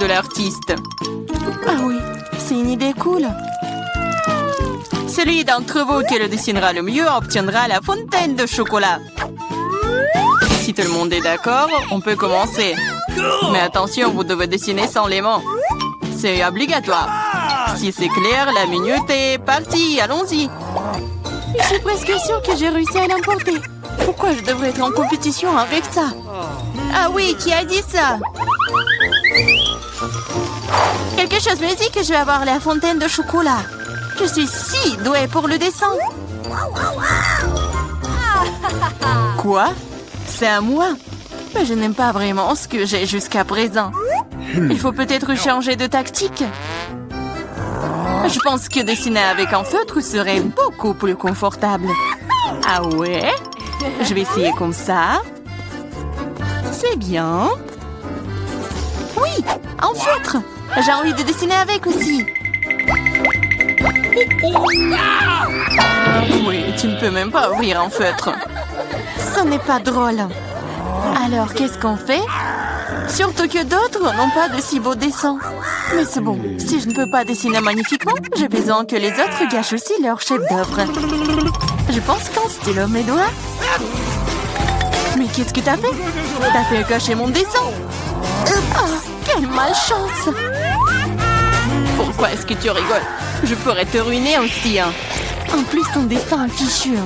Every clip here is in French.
de l'artiste. Ah oui, c'est une idée cool. Celui d'entre vous qui le dessinera le mieux obtiendra la fontaine de chocolat. Si tout le monde est d'accord, on peut commencer. Mais attention, vous devez dessiner sans les mains. C'est obligatoire. Si c'est clair, la minute est partie. Allons-y. Je suis presque sûre que j'ai réussi à l'emporter. Pourquoi je devrais être en compétition avec ça? Ah oui, qui a dit ça? Quelque chose me dit que je vais avoir la fontaine de chocolat. Je suis si douée pour le dessin. Quoi? C'est à moi? Mais je n'aime pas vraiment ce que j'ai jusqu'à présent. Il faut peut-être changer de tactique. Je pense que dessiner avec un feutre serait beaucoup plus confortable. Ah ouais? Je vais essayer comme ça. C'est bien. Oui, un feutre. J'ai envie de dessiner avec aussi. Oui, tu ne peux même pas ouvrir un feutre. Ce n'est pas drôle. Alors, qu'est-ce qu'on fait? Surtout que d'autres n'ont pas de si beaux dessins. Mais c'est bon, si je ne peux pas dessiner magnifiquement, j'ai besoin que les autres gâchent aussi leur chef-d'œuvre. Je pense qu'un stylo mes doigts. Mais qu'est-ce que t'as fait? T'as fait gâcher mon dessin. Oh, quelle malchance! Pourquoi est-ce que tu rigoles? Je pourrais te ruiner aussi, hein. En plus, ton dessin est fichu.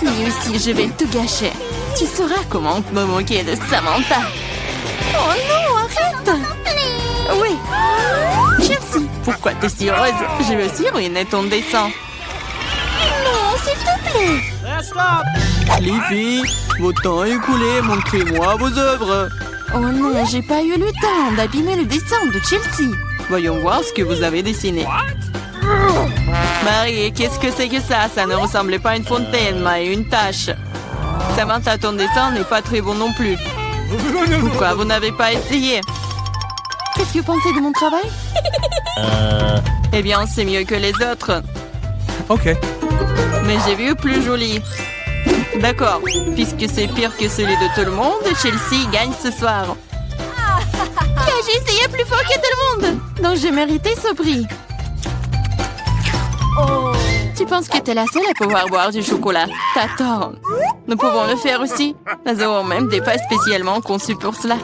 Mais aussi, je vais tout gâcher. Tu sauras comment me moquer de Samantha. Oh non, arrête! Oui. Chelsea, pourquoi t'es si heureuse? Je veux aussi ruiner ton dessin. Non, s'il te plaît. Les filles, votre temps est écoulé. Montrez-moi vos œuvres. Oh non, j'ai pas eu le temps d'abîmer le dessin de Chelsea. Voyons voir ce que vous avez dessiné. Marie, qu'est-ce que c'est que ça? Ça ne ressemblait pas à une fontaine, mais à une tache. Samantha, ton dessin n'est pas très bon non plus. Pourquoi vous n'avez pas essayé? Qu'est-ce que vous pensez de mon travail? Eh bien, c'est mieux que les autres. Ok. Mais j'ai vu plus joli. D'accord, puisque c'est pire que celui de tout le monde, Chelsea gagne ce soir. J'ai essayé plus fort que tout le monde. Donc j'ai mérité ce prix. Tu penses que t'es la seule à pouvoir boire du chocolat? T'as tort. Nous pouvons le faire aussi. Nous avons même des pâtes spécialement conçues pour cela.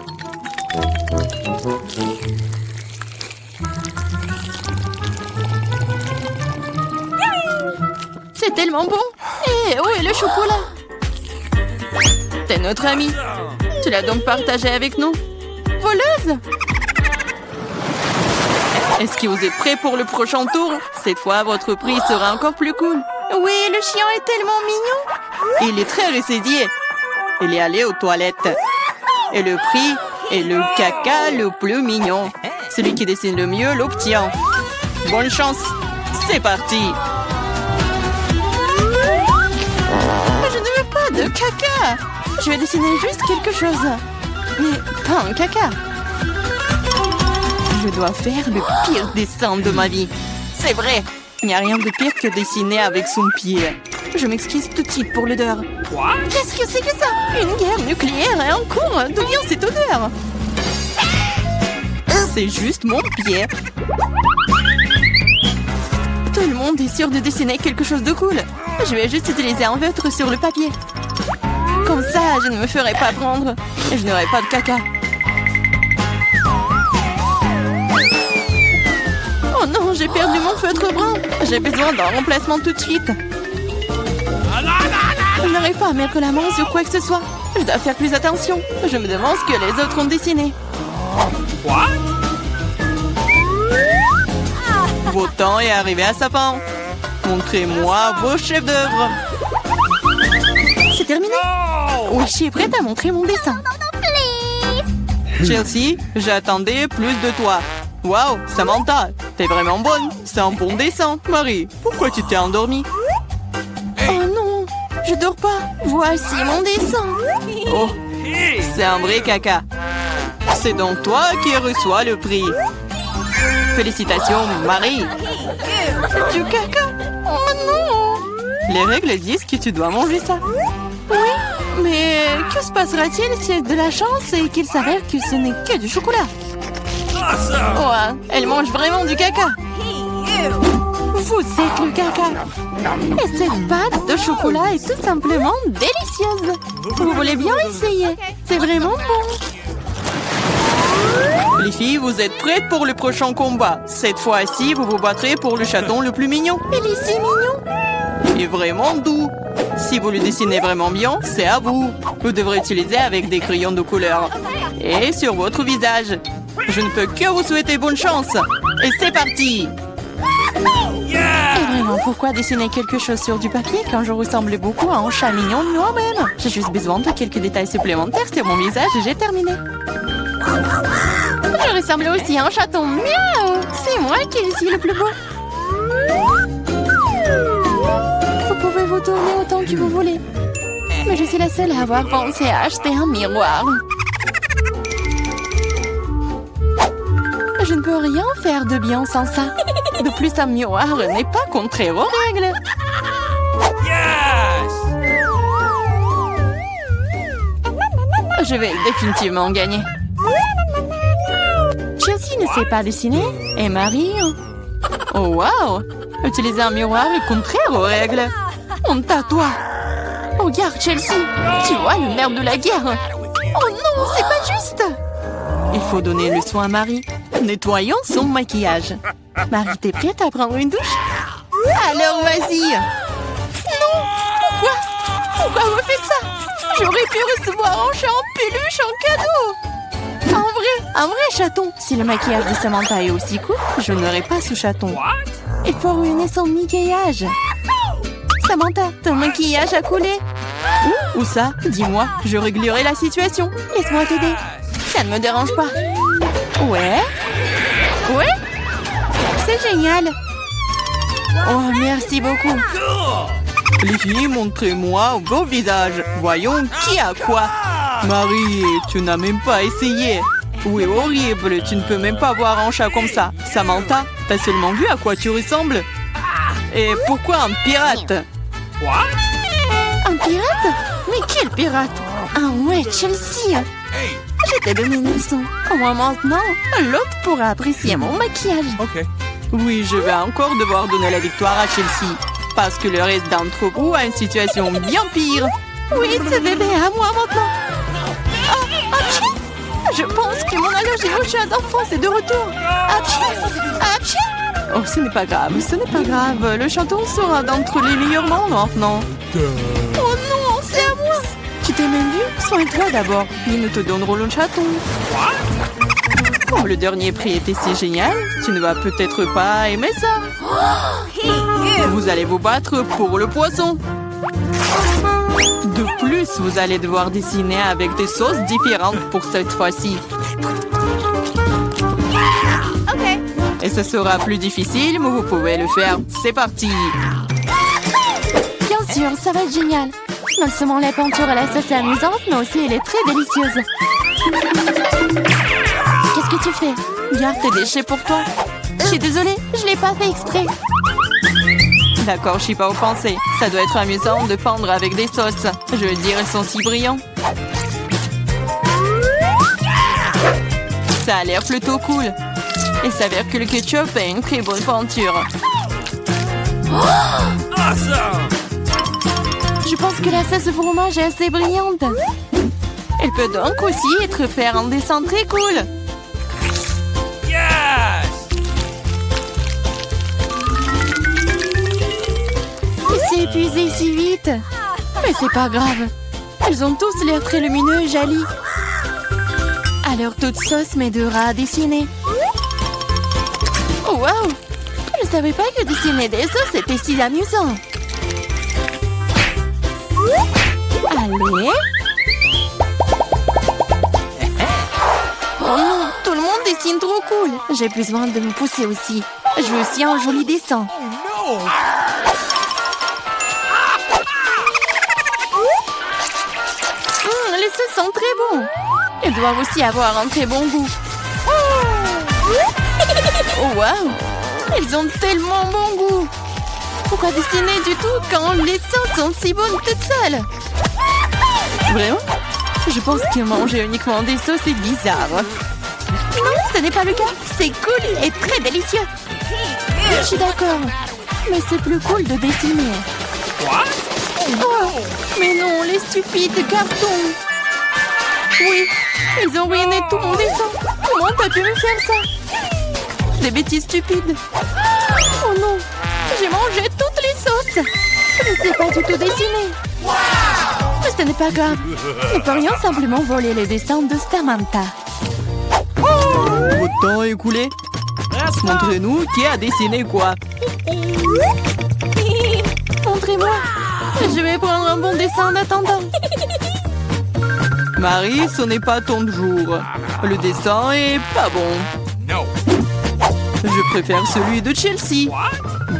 C'est tellement bon. Et où est le chocolat? T'es notre amie. Tu l'as donc partagé avec nous? Voleuse! Est-ce que vous êtes prêts pour le prochain tour? Cette fois, votre prix sera encore plus cool. Oui, le chien est tellement mignon. Il est très ressaidié. Il est allé aux toilettes. Et le prix est le caca le plus mignon. Celui qui dessine le mieux l'obtient. Bonne chance. C'est parti. Je ne veux pas de caca. Je vais dessiner juste quelque chose. Mais pas un caca. Je dois faire le pire dessin de ma vie. C'est vrai. Il n'y a rien de pire que dessiner avec son pied. Je m'excuse tout de suite pour l'odeur. Qu'est-ce que c'est que ça? Une guerre nucléaire est en cours. D'où vient cette odeur? C'est juste mon pied. Tout le monde est sûr de dessiner quelque chose de cool. Je vais juste utiliser un feutre sur le papier. Comme ça, je ne me ferai pas prendre. Et je n'aurai pas de caca. Oh non, j'ai perdu mon feutre brun. J'ai besoin d'un remplacement tout de suite. Je n'arrive pas à mettre la main sur quoi que ce soit. Je dois faire plus attention. Je me demande ce que les autres ont dessiné. Votre temps est arrivé à sa fin. Montrez-moi vos chefs-d'œuvre. C'est terminé. Oui, je suis prête à montrer mon dessin. Chelsea, j'attendais plus de toi. Waouh, Samantha, t'es vraiment bonne. C'est un bon dessin. Marie, pourquoi tu t'es endormie? Oh non, je dors pas. Voici mon dessin. Oh, c'est un vrai caca. C'est donc toi qui reçois le prix. Félicitations, Marie. Du caca. Oh non. Les règles disent que tu dois manger ça. Oui, mais que se passera-t-il si c'est de la chance et qu'il s'avère que ce n'est que du chocolat? Oh, elle mange vraiment du caca. Vous êtes le caca. Et cette pâte de chocolat est tout simplement délicieuse. Vous voulez bien essayer? C'est vraiment bon. Les filles, vous êtes prêtes pour le prochain combat. Cette fois-ci, vous vous battrez pour le chaton le plus mignon. Il est si mignon. Et vraiment doux. Si vous le dessinez vraiment bien, c'est à vous. Vous devrez utiliser avec des crayons de couleur. Et sur votre visage. Je ne peux que vous souhaiter bonne chance. Et c'est parti! Et vraiment, pourquoi dessiner quelque chose sur du papier quand je ressemble beaucoup à un chat mignon moi-même? J'ai juste besoin de quelques détails supplémentaires sur mon visage et j'ai terminé. Je ressemble aussi à un chaton. Miaou! C'est moi qui suis le plus beau. Vous pouvez vous tourner autant que vous voulez. Mais je suis la seule à avoir pensé à acheter un miroir. Je ne peux rien faire de bien sans ça. De plus, un miroir n'est pas contraire aux règles. Je vais définitivement gagner. Chelsea ne sait pas dessiner. Et Marie... Oh, wow! Utiliser un miroir est contraire aux règles. Honte à toi. Regarde, Chelsea. Tu vois le nerf de la guerre. Oh non, c'est pas juste. Il faut donner le soin à Marie. Nettoyons son maquillage. Marie, t'es prête à prendre une douche? Alors, vas-y! Non! Pourquoi vous faites ça? J'aurais pu recevoir un chat en peluche en cadeau! Un vrai chaton! Si le maquillage de Samantha est aussi cool, je n'aurai pas ce chaton. Il faut ruiner son maquillage. Samantha, ton maquillage a coulé. Où ça? Dis-moi, je réglerai la situation. Laisse-moi t'aider. Ça ne me dérange pas. Ouais? C'est génial. Oh, merci beaucoup. Les filles, montrez-moi vos visages. Voyons qui a quoi. Marie, tu n'as même pas essayé. Oui, horrible, tu ne peux même pas voir un chat comme ça. Samantha, t'as seulement vu à quoi tu ressembles? Et pourquoi un pirate? Un pirate? Mais quel pirate? Ah ouais, Chelsea. Je t'ai donné une leçon. Au moins maintenant, l'autre pourra apprécier mon maquillage. Oui, je vais encore devoir donner la victoire à Chelsea. Parce que le reste d'entre vous a une situation bien pire. Oui, ce bébé est à moi maintenant. Apchi! Je pense que mon allergie au chat d'enfance est de retour. Apchi! Oh, ce n'est pas grave, ce n'est pas grave. Le chaton sera d'entre les meilleurs maintenant. Oh non, c'est à moi. Tu t'es même vu? Soigne-toi d'abord, puis nous te donnerons le chaton. Oh, le dernier prix était si génial. Tu ne vas peut-être pas aimer ça. Vous allez vous battre pour le poisson. De plus, vous allez devoir dessiner avec des sauces différentes pour cette fois-ci. Et ce sera plus difficile, mais vous pouvez le faire. C'est parti. Bien sûr, ça va être génial. Non seulement la peinture à la sauce est amusante, mais aussi elle est très délicieuse. Qu'est-ce que tu fais? Garde tes déchets pour toi. Je suis désolée, je l'ai pas fait exprès. D'accord, je suis pas offensée. Ça doit être amusant de peindre avec des sauces. Je veux dire, elles sont si brillantes. Ça a l'air plutôt cool. Il s'avère que le ketchup est une très bonne peinture. Je pense que la sauce de fromage est assez brillante. Elle peut donc aussi être faire un dessin très cool. Il s'est épuisé si vite. Mais c'est pas grave. Ils ont tous l'air très lumineux et jolis. Alors toute sauce m'aidera à dessiner. Oh, wow! Je savais pas que dessiner des sauces était si amusant. Allez. Oh non, tout le monde dessine trop cool. J'ai besoin de me pousser aussi. Je veux aussi un joli dessin. Les sauces sont très bons. Ils doivent aussi avoir un très bon goût. Oh, wow! Ils ont tellement bon goût. Pourquoi dessiner du tout quand les sauces sont si bonnes toutes seules? Vraiment? Je pense que manger uniquement des sauces est bizarre. Non, Ce n'est pas le cas. C'est cool et très délicieux. Je suis d'accord. Mais c'est plus cool de dessiner. Oh, mais non, les stupides cartons. Oui, ils ont ruiné tout mon dessin. Comment t'as pu me faire ça? Des bêtises stupides. Oh non, j'ai mangé toutes les sauces. Je ne sais pas du tout dessiner. Mais ce n'est pas grave. Nous pourrions simplement voler les dessins de Samantha. Votre temps écoulé. Montrez-nous qui a dessiné quoi. Montrez-moi. Je vais prendre un bon dessin en attendant. Marie, ce n'est pas ton jour. Le dessin est pas bon. Je préfère celui de Chelsea.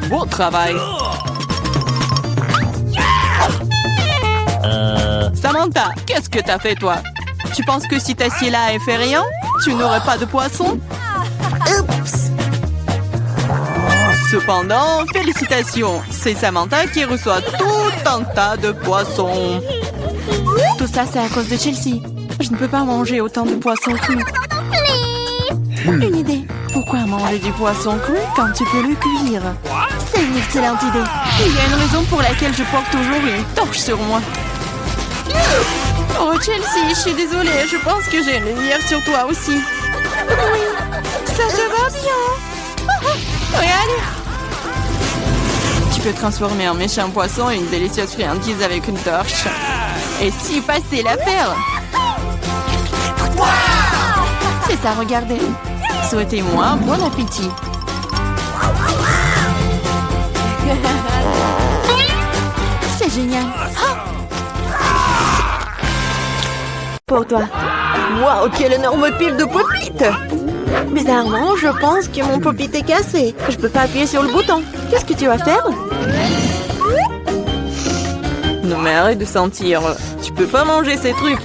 Bon travail. Samantha, qu'est-ce que t'as fait toi? Tu penses que si t'assieds là et fais rien, tu n'aurais pas de poisson? Oups. Cependant, félicitations. C'est Samantha qui reçoit tout un tas de poissons. Tout ça, c'est à cause de Chelsea. Je ne peux pas manger autant de poissons crus. Une idée. Pourquoi manger du poisson cru quand tu peux le cuire? C'est une excellente idée. Il y a une raison pour laquelle je porte toujours une torche sur moi. Oh, Chelsea, je suis désolée. Je pense que j'ai une lumière sur toi aussi. Oui, ça te va bien. Regarde. Tu peux transformer un méchant poisson et une délicieuse friandise avec une torche. Et si passer l'affaire? C'est ça, regardez. Souhaitez-moi bon appétit. C'est génial. Pour toi. Waouh, quelle énorme pile de pop-it! Bizarrement, je pense que mon pop-it est cassé. Je peux pas appuyer sur le bouton. Qu'est-ce que tu vas faire? Non mais arrête de sentir. Tu peux pas manger ces trucs.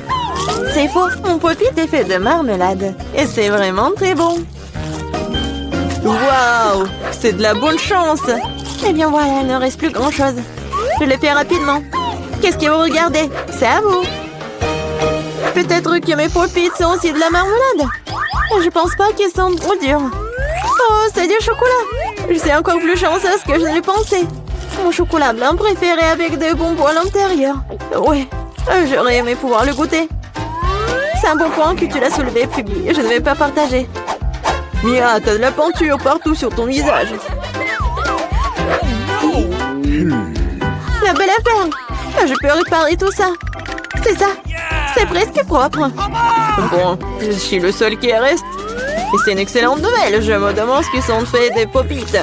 C'est faux. Mon pop-it est fait de marmelade. Et c'est vraiment très bon. Waouh, c'est de la bonne chance. Eh bien voilà, il ne reste plus grand-chose. Je le fais rapidement. Qu'est-ce que vous regardez? C'est à vous. Peut-être que mes pop-it sont aussi de la marmelade. Je pense pas qu'ils sont trop durs. Oh, c'est du chocolat. Je suis encore plus chanceuse que je ne le pensais. Mon chocolat blanc préféré avec des bonbons à l'intérieur. Ouais, j'aurais aimé pouvoir le goûter. C'est un bon point que tu l'as soulevé, Phoebe. Je ne vais pas partager. Mia, t'as de la peinture partout sur ton visage. La belle affaire. Je peux réparer tout ça. C'est ça. C'est presque propre. Bon, je suis le seul qui reste. Et c'est une excellente nouvelle. Je me demande ce qu'ils sont faits des pop-it.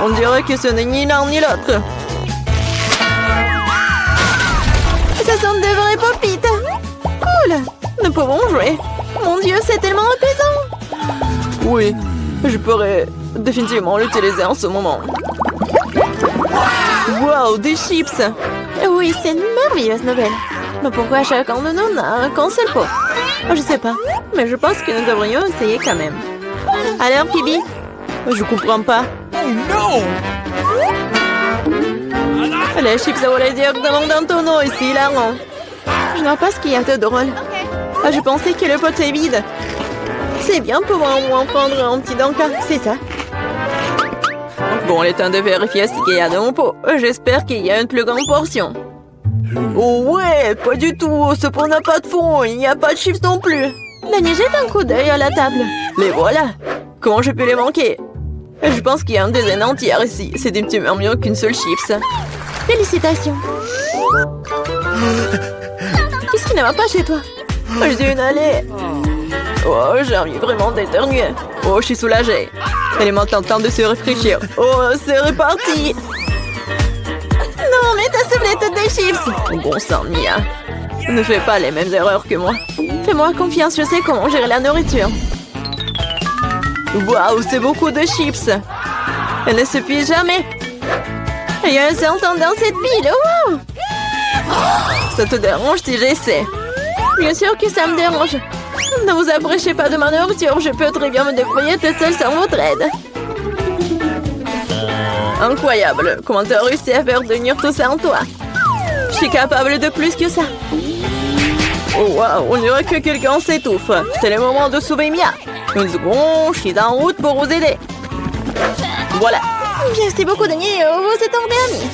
On dirait que ce n'est ni l'un ni l'autre. Ce sont de vrais pop-it. Cool. Nous pouvons jouer. Mon Dieu, c'est tellement apaisant. Oui, je pourrais définitivement l'utiliser en ce moment. Wow, des chips. Oui, c'est une merveilleuse nouvelle. Mais pourquoi chacun de nous n'a qu'un seul pot? Je sais pas, mais je pense que nous devrions essayer quand même. Alors, Phoebe? Je comprends pas. Oh non! Les chips à voler directement dans ton eau ici, là, non? Je ne vois pas ce qu'il y a de drôle. Je pensais que le pot est vide. C'est bien pouvoir au moins prendre un petit danka, c'est ça. Bon, il est temps de vérifier ce qu'il y a dans mon pot. J'espère qu'il y a une plus grande portion. Oh ouais, pas du tout. Ce pot n'a pas de fond. Il n'y a pas de chips non plus. Dany, jette un coup d'œil à la table. Les voilà. Comment je peux les manquer? Je pense qu'il y a une dizaine entière ici. C'est un petit peu mieux qu'une seule chips. Félicitations. Qu'est-ce qui ne va pas chez toi? J'ai une allée. Oh, j'ai envie vraiment d'éternuer. Oh, je suis soulagée. Elle est maintenant temps de se réfléchir. Oh, c'est reparti. Non, mais ta soufflette des chips. Bon sang, Mia. Ne fais pas les mêmes erreurs que moi. Fais-moi confiance, je sais comment gérer la nourriture. Waouh, c'est beaucoup de chips. Elle ne se plie jamais. Il y a un serpent dans cette pile. Wow! Ça te dérange si j'essaie? Bien sûr que ça me dérange. Ne vous approchez pas de ma nourriture. Je peux très bien me débrouiller toute seule sans votre aide. Incroyable. Comment t'as réussi à faire tenir tout ça en toi? Je suis capable de plus que ça. Oh waouh, on dirait que quelqu'un s'étouffe. C'est le moment de sauver Mia. Une seconde, je suis en route pour vous aider. Voilà. Merci beaucoup, Dani. Vous êtes un ami.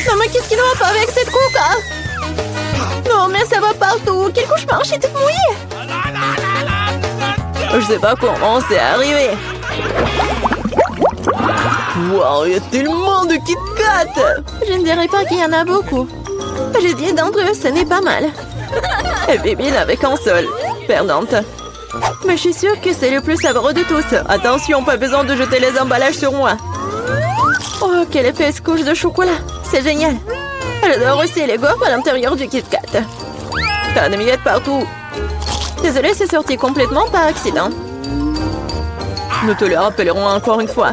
Non, mais qu'est-ce qui ne va pas avec cette coca? Non, mais ça va partout. Quel cauchemar, je suis toute mouillée. Je sais pas comment c'est arrivé. Wow, il y a tellement de Kit Kat. Je ne dirais pas qu'il y en a beaucoup. J'ai 10 d'entre eux, ce n'est pas mal. Et Bibi n'avait qu'un seul. Perdante. Mais je suis sûre que c'est le plus savoureux de tous. Attention, pas besoin de jeter les emballages sur moi. Oh, quelle épaisse couche de chocolat. C'est génial. J'adore aussi les gaufres à l'intérieur du Kit Kat. T'as des miettes partout. Désolée, c'est sorti complètement par accident. Nous te le rappellerons encore une fois.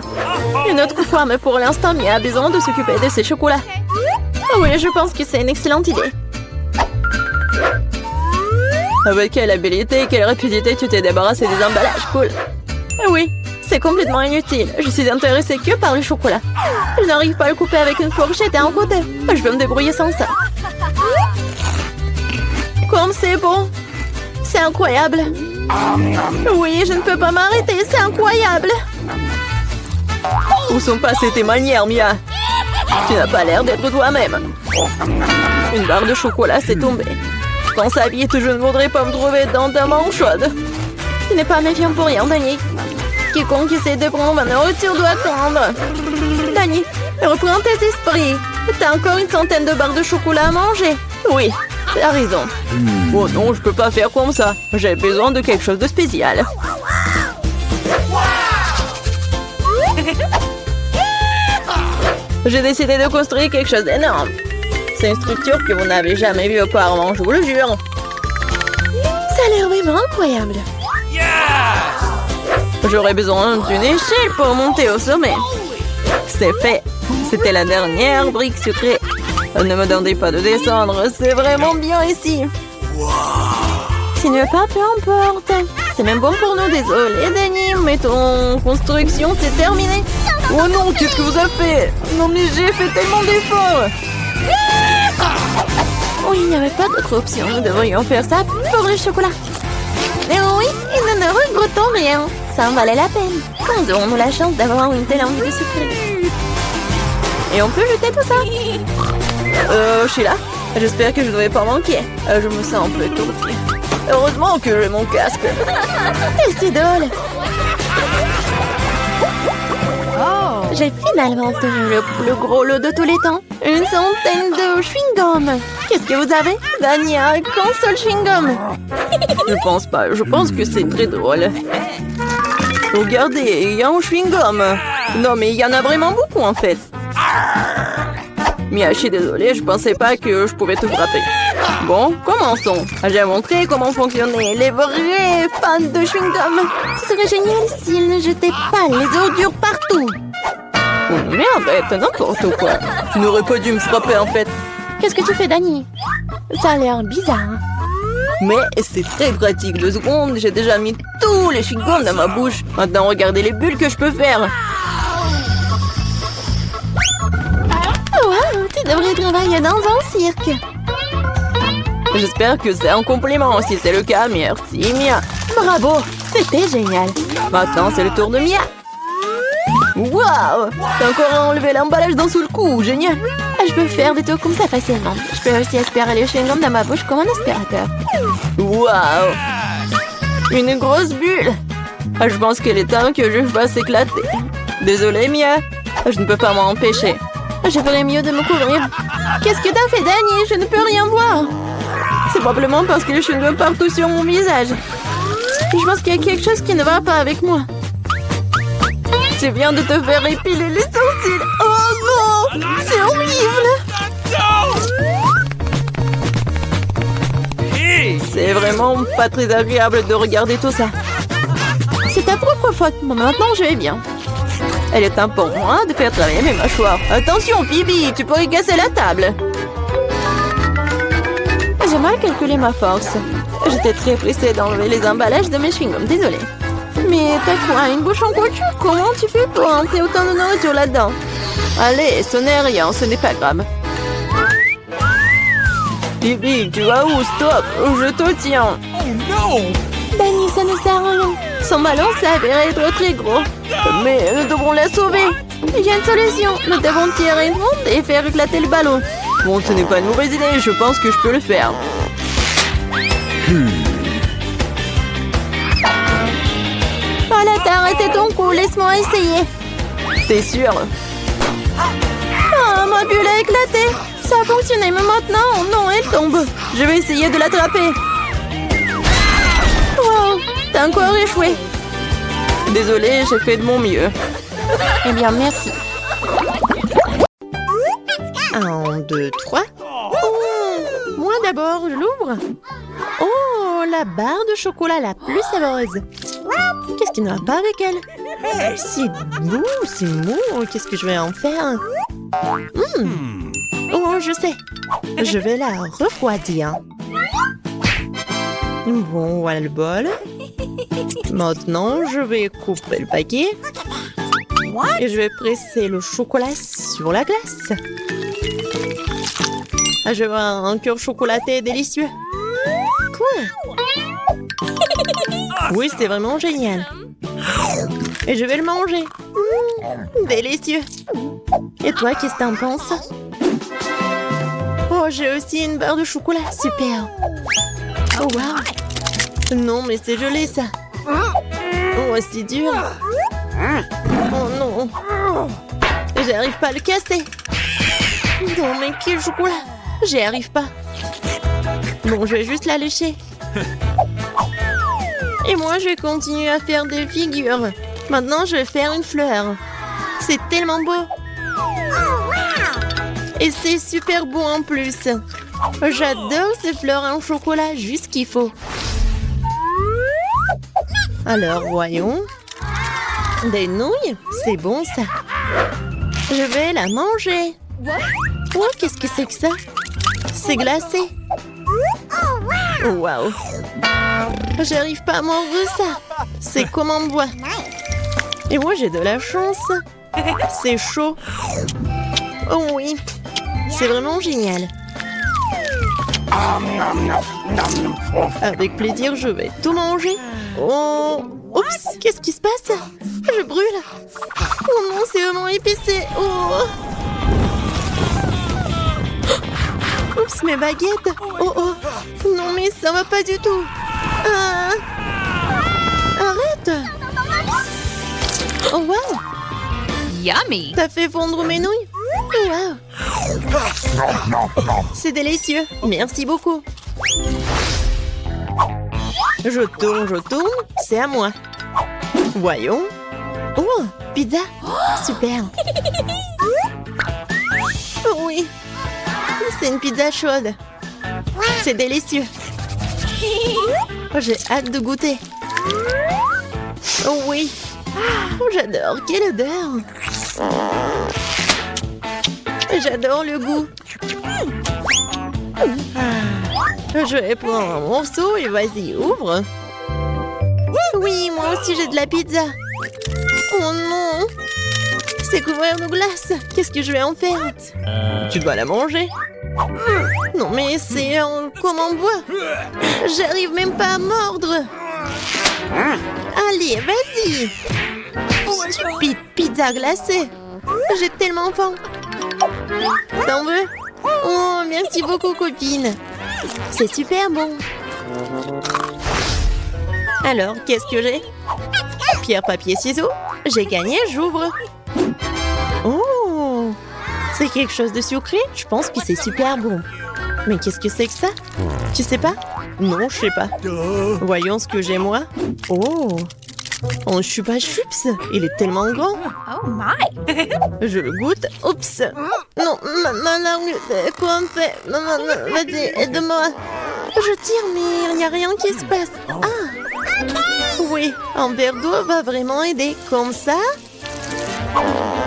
Une autre fois, mais pour l'instant, Mia a besoin de s'occuper de ses chocolats. Oh oui, je pense que c'est une excellente idée. Avec quelle habilité et quelle rapidité tu t'es débarrassé des emballages, cool. Oui, c'est complètement inutile. Je suis intéressée que par le chocolat. Je n'arrive pas à le couper avec une fourchette et un côté. Je vais me débrouiller sans ça. Comme c'est bon. C'est incroyable. Oui, je ne peux pas m'arrêter, c'est incroyable. Où sont passées tes manières, Mia? Tu n'as pas l'air d'être toi-même. Une barre de chocolat s'est tombée. Quand ça vite, je ne voudrais pas me trouver dans ta main chaude. Tu n'es pas méfiant pour rien, Dani. Quiconque essaie de prendre ma nourriture doit attendre. Dani, reprends tes esprits. T'as encore une centaine de barres de chocolat à manger. Oui, t'as raison. Oh non, je peux pas faire comme ça. J'ai besoin de quelque chose de spécial. J'ai décidé de construire quelque chose d'énorme. C'est une structure que vous n'avez jamais vue auparavant, je vous le jure. Ça a l'air vraiment incroyable. J'aurais besoin d'une échelle pour monter au sommet. C'est fait. C'était la dernière brique sucrée. Ne me demandez pas de descendre, c'est vraiment bien ici. Si tu ne veux pas, peu importe. C'est même bon pour nous, désolé, Dani, mais ton construction, c'est terminé. Oh non, qu'est-ce que vous avez fait? Non mais j'ai fait tellement d'efforts. Oui, il n'y avait pas d'autre option. Nous devrions faire ça pour le chocolat. Mais oui, et nous ne regrettons rien. Ça en valait la peine. Quand aurons-nous la chance d'avoir une telle envie de sucrer? Et on peut jeter tout ça? Je suis là. J'espère que je ne vais pas manquer. Je me sens un peu étourdie. Heureusement que j'ai mon casque. T'es si drôle. J'ai finalement obtenu le plus gros lot de tous les temps. Une centaine de chewing-gum. Qu'est-ce que vous avez? Dani a qu'un seul chewing-gum. Je pense pas. Je pense que c'est très drôle. Regardez, il y a un chewing-gum. Non, mais il y en a vraiment beaucoup en fait. Mia, je suis désolée, je pensais pas que je pouvais te frapper. Bon, commençons. J'ai montré comment fonctionnaient les vrais fans de chewing-gum. Ce serait génial s'ils ne jetaient pas les ordures partout. Oh merde, t'as n'importe quoi. Tu n'aurais pas dû me frapper en fait. Qu'est-ce que tu fais, Dani? Ça a l'air bizarre. Mais c'est très pratique. 2 secondes, j'ai déjà mis tous les chewing-gums dans ma bouche. Maintenant, regardez les bulles que je peux faire. Wow, tu devrais travailler dans un cirque. J'espère que c'est un compliment. Si c'est le cas, merci Mia. Bravo, c'était génial. Maintenant, c'est le tour de Mia. Waouh! T'as encore enlevé l'emballage d'un seul coup, génial! Je peux faire des tours comme ça facilement. Je peux aussi aspirer le chewing-gum dans ma bouche comme un aspirateur. Waouh! Une grosse bulle! Je pense qu'il est temps que je fasse éclater. Désolée, Mia. Je ne peux pas m'en empêcher. Je ferais mieux de me couvrir. Qu'est-ce que t'as fait, Dani? Je ne peux rien voir. C'est probablement parce que le chewing-gum partout sur mon visage. Je pense qu'il y a quelque chose qui ne va pas avec moi. Tu viens de te faire épiler les sourcils. Oh non! C'est horrible! C'est vraiment pas très agréable de regarder tout ça. C'est ta propre faute. Bon, maintenant, je vais bien. Elle est temps pour moi de faire travailler mes mâchoires. Attention, Bibi, tu pourrais casser la table. J'ai mal calculé ma force. J'étais très pressée d'enlever les emballages de mes chewing-gums. Désolée. Mais t'as quoi, une bouche en couture? Comment tu fais pour entrer autant de nourriture là-dedans? Allez, ce n'est rien, ce n'est pas grave. Bibi, tu vas où? Stop! Je te tiens! Danny, ça ne sert à rien. Son ballon s'avère être très gros. Mais nous devrons la sauver. Il y a une solution. Nous devons tirer une onde et faire éclater le ballon. Bon, ce n'est pas une mauvaise idée. Je pense que je peux le faire. Voilà, t'as arrêté ton coup. Laisse-moi essayer. T'es sûr? Ah, ma bulle a éclaté. Ça a fonctionné, mais maintenant, oh non, elle tombe. Je vais essayer de l'attraper. Wow, t'as encore échoué. Désolée, j'ai fait de mon mieux. Eh bien, merci. 1, 2, 3. Oh, moi d'abord, je l'ouvre. Oh, la barre de chocolat la plus savoureuse. Qu'est-ce qui ne va pas avec elle? C'est mou, c'est mou. Qu'est-ce que je vais en faire? Oh, je sais. Je vais la refroidir. Bon, voilà le bol. Maintenant, je vais couper le paquet. Et je vais presser le chocolat sur la glace. Ah, je veux un cœur chocolaté délicieux. Quoi? Oui, c'est vraiment génial. Et je vais le manger. Délicieux. Et toi, qu'est-ce que t'en penses? Oh, j'ai aussi une barre de chocolat. Super. Oh, wow. Non, mais c'est gelé, ça. Oh, c'est dur. Oh, non. J'arrive pas à le casser. Non, mais quel chocolat. J'y arrive pas. Bon, je vais juste la lécher. Et moi, je vais continuer à faire des figures. Maintenant, je vais faire une fleur. C'est tellement beau. Et c'est super beau en plus. J'adore ces fleurs en chocolat, juste ce qu'il faut. Alors, voyons. Des nouilles? C'est bon, ça. Je vais la manger. Oh, qu'est-ce que c'est que ça? C'est glacé. Waouh. J'arrive pas à manger ça. C'est comme en bois. Et moi, j'ai de la chance. C'est chaud. Oh oui. C'est vraiment génial. Avec plaisir, je vais tout manger. Oh, oups, qu'est-ce qui se passe? Je brûle. Oh non, c'est vraiment épicé. Oh. Oups, mes baguettes. Oh, oh. Non, mais ça va pas du tout. Ah. Arrête. Oh, wow. Yummy! T'as fait fondre mes nouilles? Wow. C'est délicieux. Merci beaucoup. Je tourne. C'est à moi. Voyons. Oh, pizza. Super. Oui. C'est une pizza chaude. C'est délicieux. Oh, j'ai hâte de goûter. Oh oui. Oh, j'adore. Quelle odeur. J'adore le goût. Je vais prendre un morceau et vas-y, ouvre. Oui, moi aussi j'ai de la pizza. Oh non. C'est couvert de glace. Qu'est-ce que je vais en faire? Tu dois la manger. Non mais c'est comme en bois. J'arrive même pas à mordre. Allez, vas-y. Stupide pizza glacée. J'ai tellement faim. T'en veux? Oh, merci beaucoup, copine. C'est super bon. Alors, qu'est-ce que j'ai? Pierre, papier, ciseaux. J'ai gagné, j'ouvre. Oh, c'est quelque chose de sucré? Je pense que c'est super bon. Mais qu'est-ce que c'est que ça? Tu sais pas? Non, je sais pas. Voyons ce que j'ai moi. Oh, un chupa chups. Il est tellement grand. Oh my! Je le goûte. Oups. Non, ma langue. Quoi on fait? Vas-y, aide-moi. Je tire, mais il n'y a rien qui se passe. Ah! Oui, un verre d'eau va vraiment aider. Comme ça?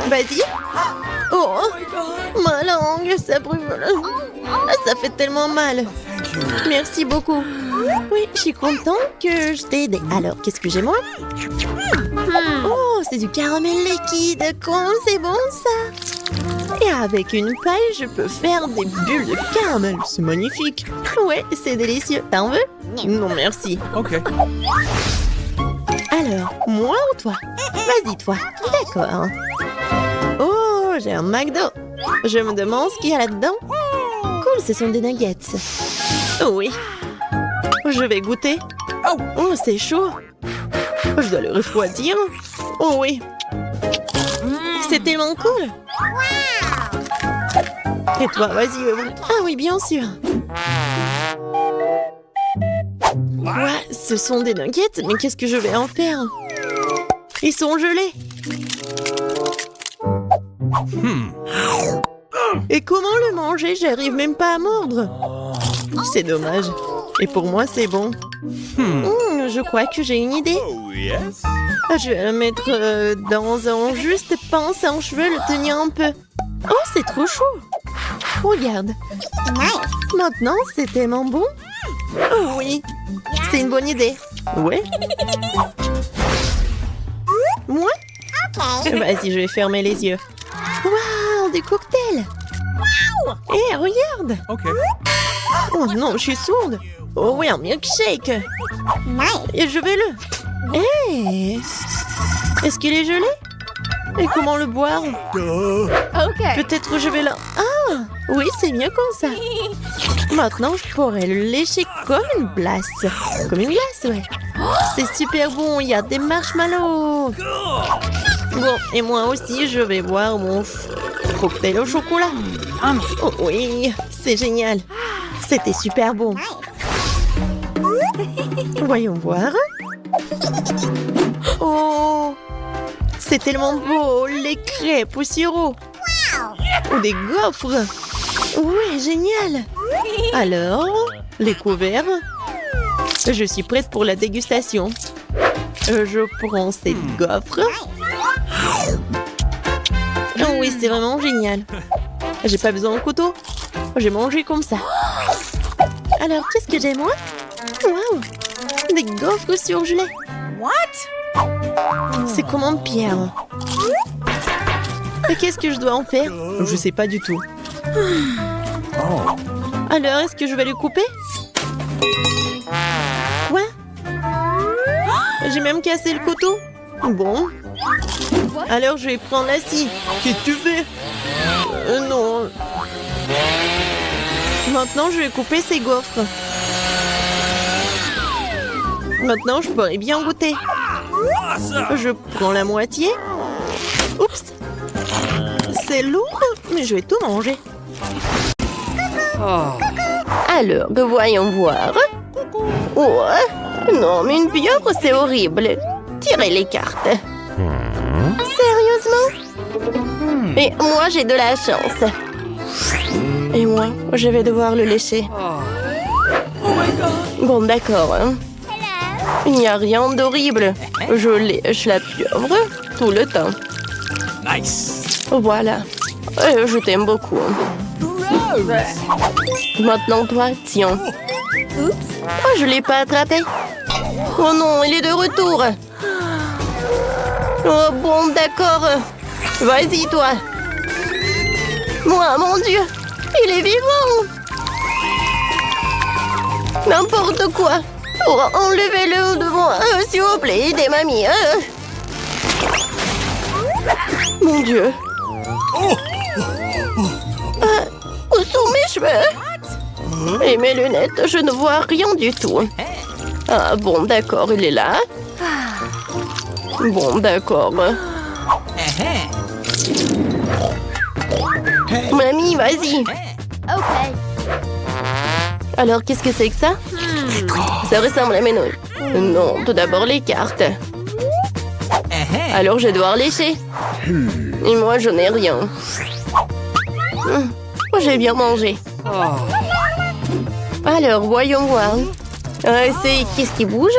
Vas-y. Oh! Ma langue, ça brûle. Ça fait tellement mal. Merci beaucoup. Oui, je suis contente que je t'ai aidé. Alors, qu'est-ce que j'ai moi? Oh, c'est du caramel liquide. Comment c'est bon ça? Et avec une paille, je peux faire des bulles de caramel. C'est magnifique. Ouais, c'est délicieux. T'en veux? Non, merci. Ok. Alors, moi ou toi? Vas-y, toi. D'accord. Oh, j'ai un McDo. Je me demande ce qu'il y a là-dedans. Cool, ce sont des nuggets. Oui. Je vais goûter. Oh, c'est chaud. Je dois le refroidir. Oh oui. C'est tellement cool. Et toi, vas-y, ouvre. Ah oui, bien sûr. Quoi? Ce sont des nuggets, mais qu'est-ce que je vais en faire? Ils sont gelés. Et comment le manger? J'arrive même pas à mordre. C'est dommage. Et pour moi, c'est bon. Je crois que j'ai une idée. Je vais le mettre dans un juste pince en cheveux, le tenir un peu. Oh, c'est trop chaud. Regarde. Maintenant, c'est tellement bon. Oh oui, c'est une bonne idée. Ouais. Moi? Vas-y, je vais fermer les yeux. Waouh, des cocktails. Hé, regarde. Ok. Oh non, je suis sourde. Oh oui, un milkshake. Et je vais le... Hé, est-ce qu'il est gelé? Et comment le boire? Peut-être je vais le... Ah, oui, c'est mieux comme ça. Maintenant, je pourrais le lécher comme une glace. Comme une glace, ouais. C'est super bon, il y a des marshmallows. Bon, et moi aussi, je vais boire mon cocktail au chocolat. Oh oui, c'est génial. C'était super bon. Voyons voir. Oh, c'est tellement beau, les crêpes au sirop. Ou des gaufres. Oui, génial. Alors, les couverts. Je suis prête pour la dégustation. Je prends cette gaufre. Oh oui, c'est vraiment génial. J'ai pas besoin de couteau. J'ai mangé comme ça. Alors, qu'est-ce que j'ai, moi? Waouh! Des gaufres surgelées. C'est comme en pierre. Mais qu'est-ce que je dois en faire? Je sais pas du tout. Alors, est-ce que je vais le couper? Quoi? J'ai même cassé le couteau. Bon. Alors, je vais prendre la scie. Qu'est-ce que tu fais? Non. Maintenant, je vais couper ces gaufres. Maintenant, je pourrais bien goûter. Je prends la moitié. Oups. C'est lourd, mais je vais tout manger. Alors, voyons voir. Oh, non, mais une pieuvre, c'est horrible. Tirez les cartes. Sérieusement? Et moi, j'ai de la chance. Et moi, je vais devoir le lécher. Bon, d'accord. Il n'y a rien d'horrible. Je lèche la pieuvre tout le temps. Nice. Voilà. Je t'aime beaucoup. Maintenant, toi, tiens. Oh, je ne l'ai pas attrapé. Oh non, il est de retour. Oh bon, d'accord. Vas-y, toi. Moi, mon Dieu, il est vivant. N'importe quoi. Oh, enlevez-le de moi, s'il vous plaît, aidez mamie. Mon Dieu. Où sont mes cheveux? Et mes lunettes, je ne vois rien du tout. Ah bon, d'accord, il est là. Bon, d'accord. Mamie, vas-y. Alors, qu'est-ce que c'est que ça? Ça ressemble à mes nouilles. Non, tout d'abord les cartes. Alors, je dois lécher. Et moi, je n'ai rien. J'ai bien mangé. Alors, voyons voir. C'est... Qu'est-ce qui bouge?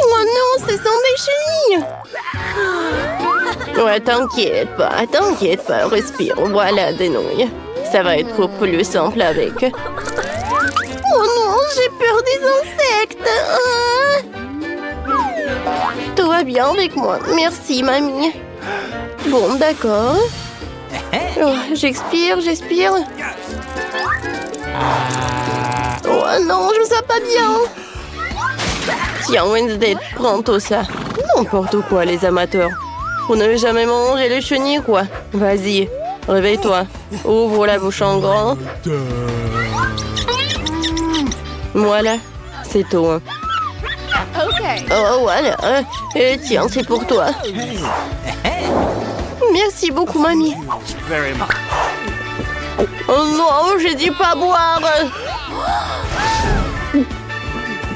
Oh non, ce sont des chenilles. Ouais, t'inquiète pas, respire. Voilà des nouilles. Ça va être plus simple avec. Oh non, j'ai peur des insectes. Tout va bien avec moi. Merci, mamie. Bon, d'accord. Oh, j'expire. Oh non, je me sens pas bien. Tiens, Wednesday, prends tout ça. N'importe quoi, les amateurs. Vous n'avez jamais mangé le chenille, quoi. Vas-y, réveille-toi. Ouvre la bouche en grand. Voilà, c'est tout. Hein. Oh, voilà. Et tiens, c'est pour toi. Merci beaucoup, mamie. Very much. Oh non, j'ai dit pas boire.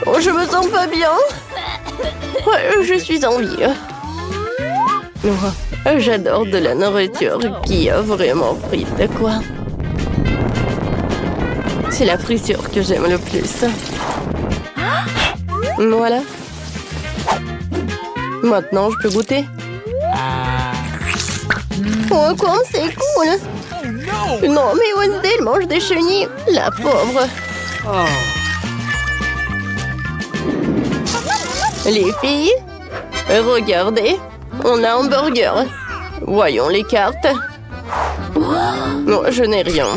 Oh, je me sens pas bien. Ouais, je suis en vie. Oh, j'adore de la nourriture qui a vraiment pris de quoi. C'est la friture que j'aime le plus. Voilà. Maintenant, je peux goûter. Oh, comme c'est cool. Non, mais Wednesday, elle mange des chenilles. La pauvre. Oh. Les filles, regardez, on a un burger. Voyons les cartes. Non, je n'ai rien.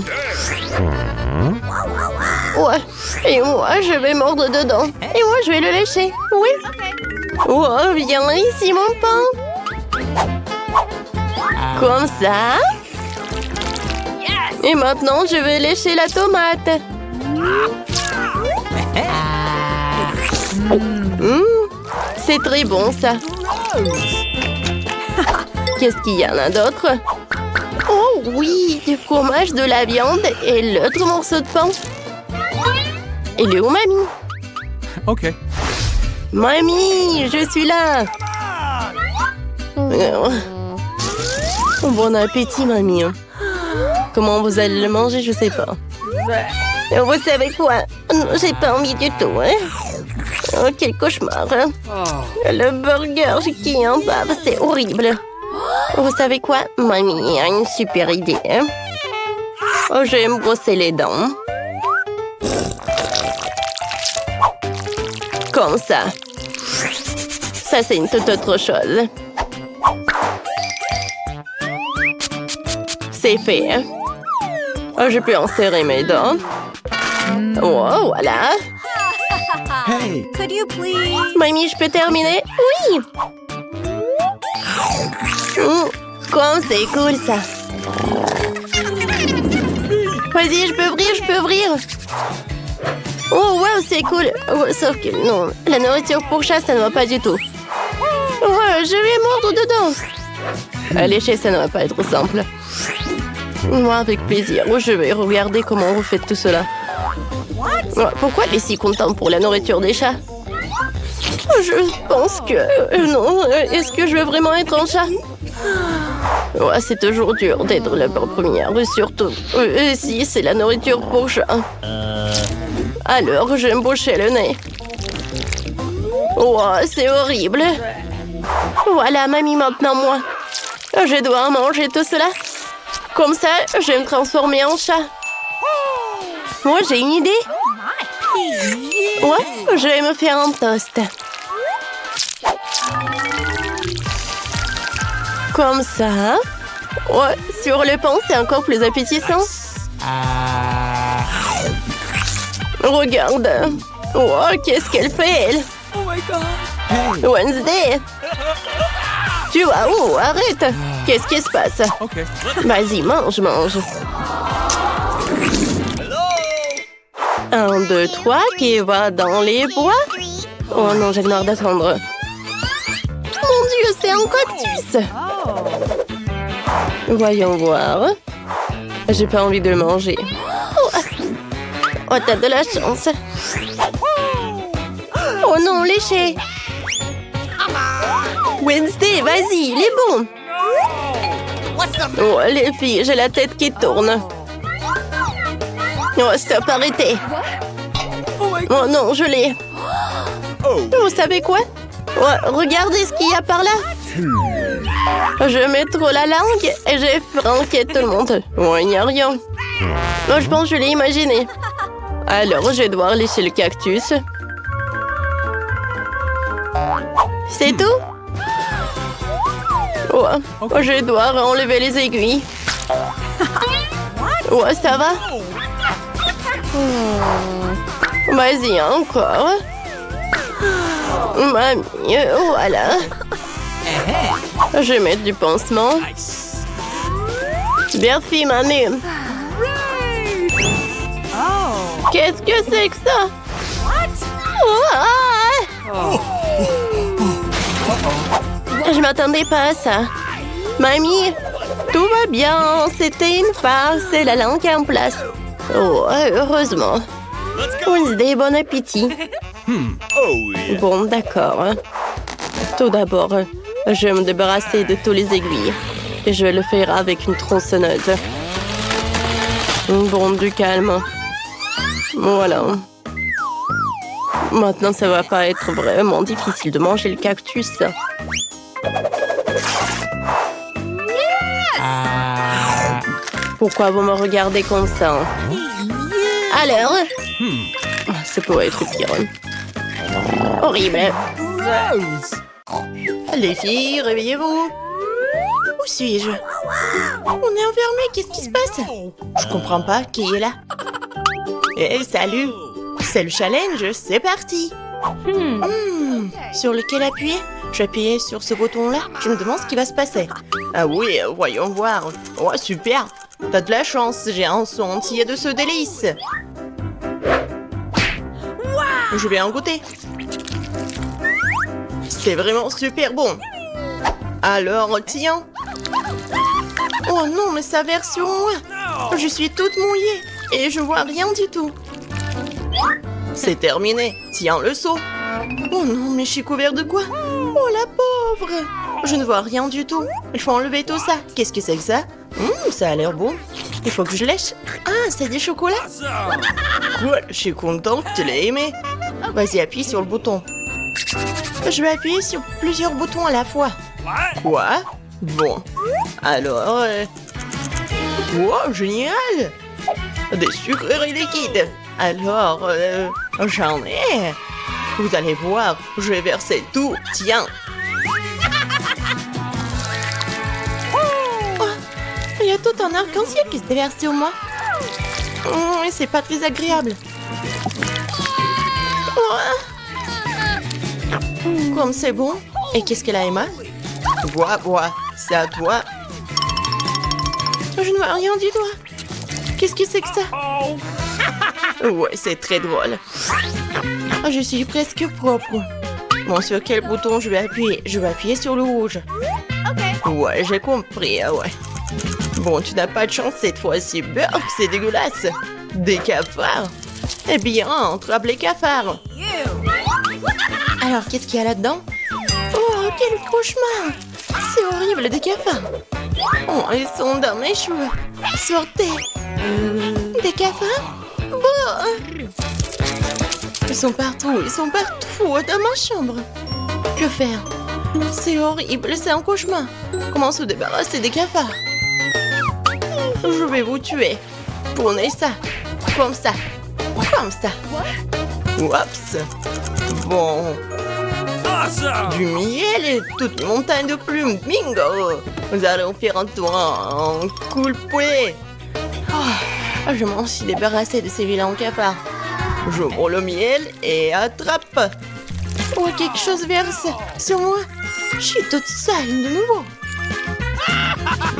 Ouais, et moi, je vais mordre dedans. Et moi, je vais le lécher. Oui. Oh, viens ici, mon pain. Comme ça. Et maintenant, je vais lécher la tomate. C'est très bon, ça. Qu'est-ce qu'il y en a d'autre? Oh oui, du fromage, de la viande et l'autre morceau de pain. Il est où, mamie? OK. Mamie, je suis là. Bon appétit, mamie. Comment vous allez le manger, je sais pas. Vous savez quoi? J'ai pas envie du tout, hein? Oh, quel cauchemar. Le burger qui est en bas, c'est horrible. Vous savez quoi? Mamie a une super idée. Oh, je vais me brosser les dents. Comme ça. Ça, c'est une toute autre chose. C'est fait. Oh, je peux en serrer mes dents. Oh, voilà. Hey. Could you please? Mamie, je peux terminer? Oui! Comme c'est cool, ça. Vas-y, je peux ouvrir. Oh, wow, c'est cool. Oh, sauf que non, la nourriture pour chat, ça ne va pas du tout. Oh, je vais mordre dedans. Lécher, ça ne va pas être simple. Moi, avec plaisir. Je vais regarder comment vous faites tout cela. Pourquoi elle est si contente pour la nourriture des chats? Je pense que... non, est-ce que je veux vraiment être un chat? Ouais, c'est toujours dur d'être la première, surtout si c'est la nourriture pour chat. Alors, je vais me boucher le nez. Oh, c'est horrible. Voilà, mamie, maintenant moi. Je dois manger tout cela. Comme ça, je vais me transformer en chat. Moi, j'ai une idée. Ouais, je vais me faire un toast. Comme ça. Ouais, sur le pain, c'est encore plus appétissant. Regarde. Oh, qu'est-ce qu'elle fait, elle? Oh my God. Wednesday. Tu vas où? Arrête. Qu'est-ce qui se passe? OK. Vas-y, mange. 1, 2, 3, qui va dans les bois? Oh non, j'ai l'air d'attendre. Mon Dieu, c'est un cactus! Voyons voir. J'ai pas envie de le manger. Oh, t'as de la chance. Oh non, léché. Wednesday, vas-y, il est bon. Oh, les filles, j'ai la tête qui tourne. Oh, stop, arrêtez. Oh non, je l'ai. Vous savez quoi? Ouais, regardez ce qu'il y a par là. Je mets trop la langue et j'ai franqué tout le monde. Oh, il n'y a rien. Oh, je pense que je l'ai imaginé. Alors, je vais devoir lécher le cactus. C'est tout? Oh, je dois enlever les aiguilles. Ouais, ça va? Vas-y, encore. Mamie, voilà. Je vais mettre du pansement. Bien fait, mamie. Qu'est-ce que c'est que ça? Je m'attendais pas à ça. Mamie, tout va bien. C'était une farce. C'est la langue en place. Oh, heureusement. Bonne idée, bon appétit. Bon, d'accord. Tout d'abord, je vais me débarrasser de tous les aiguilles. Et je vais le faire avec une tronçonneuse. Bon, du calme. Voilà. Maintenant, ça va pas être vraiment difficile de manger le cactus. Pourquoi vous me regardez comme ça? Alors? Ça pourrait être pire. Horrible. Les filles, réveillez-vous. Où suis-je? On est enfermé, qu'est-ce qui se passe? Je comprends pas, qui est là? Eh, salut! C'est le challenge, c'est parti! Sur lequel appuyer? Je vais appuyer sur ce bouton-là. Je me demande ce qui va se passer. Ah oui, voyons voir. Oh, super! T'as de la chance, j'ai un son entier de ce délice. Je vais en goûter. C'est vraiment super bon. Alors, tiens. Oh non, mais ça verse sur moi. Je suis toute mouillée et je vois rien du tout. C'est terminé. Tiens le seau. Oh non, mais je suis couvert de quoi? Oh la pauvre. Je ne vois rien du tout. Il faut enlever tout ça. Qu'est-ce que c'est que ça? Ça a l'air bon. Il faut que je lèche. Ah, c'est du chocolat. Cool, je suis contente que tu l'aies aimé. Vas-y, appuie sur le bouton. Je vais appuyer sur plusieurs boutons à la fois. Quoi? Bon. Alors... Wow, génial! Des sucreries liquides. Alors, j'en ai. Vous allez voir, je vais verser tout. Tiens. Oh, il y a tout un arc-en-ciel qui se déverse sur moi. Et c'est pas très agréable. Comme c'est bon. Et qu'est-ce qu'elle a, Emma? Bois, c'est à toi. Je ne vois rien du tout. Qu'est-ce que c'est que ça? Ouais, c'est très drôle. Je suis presque propre. Bon, sur quel bouton je vais appuyer? Je vais appuyer sur le rouge. Ouais, j'ai compris, ouais. Bon, tu n'as pas de chance cette fois-ci. Burk, c'est dégueulasse. Des cafards. Eh bien, attrape les cafards. Alors, qu'est-ce qu'il y a là-dedans? Oh, quel cauchemar! C'est horrible, des cafards. Oh, ils sont dans mes cheveux. Sortez. Des cafards? Bon. Ils sont partout dans ma chambre. Que faire? C'est horrible, c'est un cauchemar. Comment se débarrasser des cafards? Je vais vous tuer. Prenez ça. Comme ça. Comme ça. Oups. Bon. Du miel et toute une montagne de plumes. Bingo! Nous allons faire un tour en cool poulet. Oh, je m'en suis débarrassée de ces vilains cafards. J'ouvre le miel et attrape. Oh, quelque chose verse sur moi. Je suis toute sale de nouveau.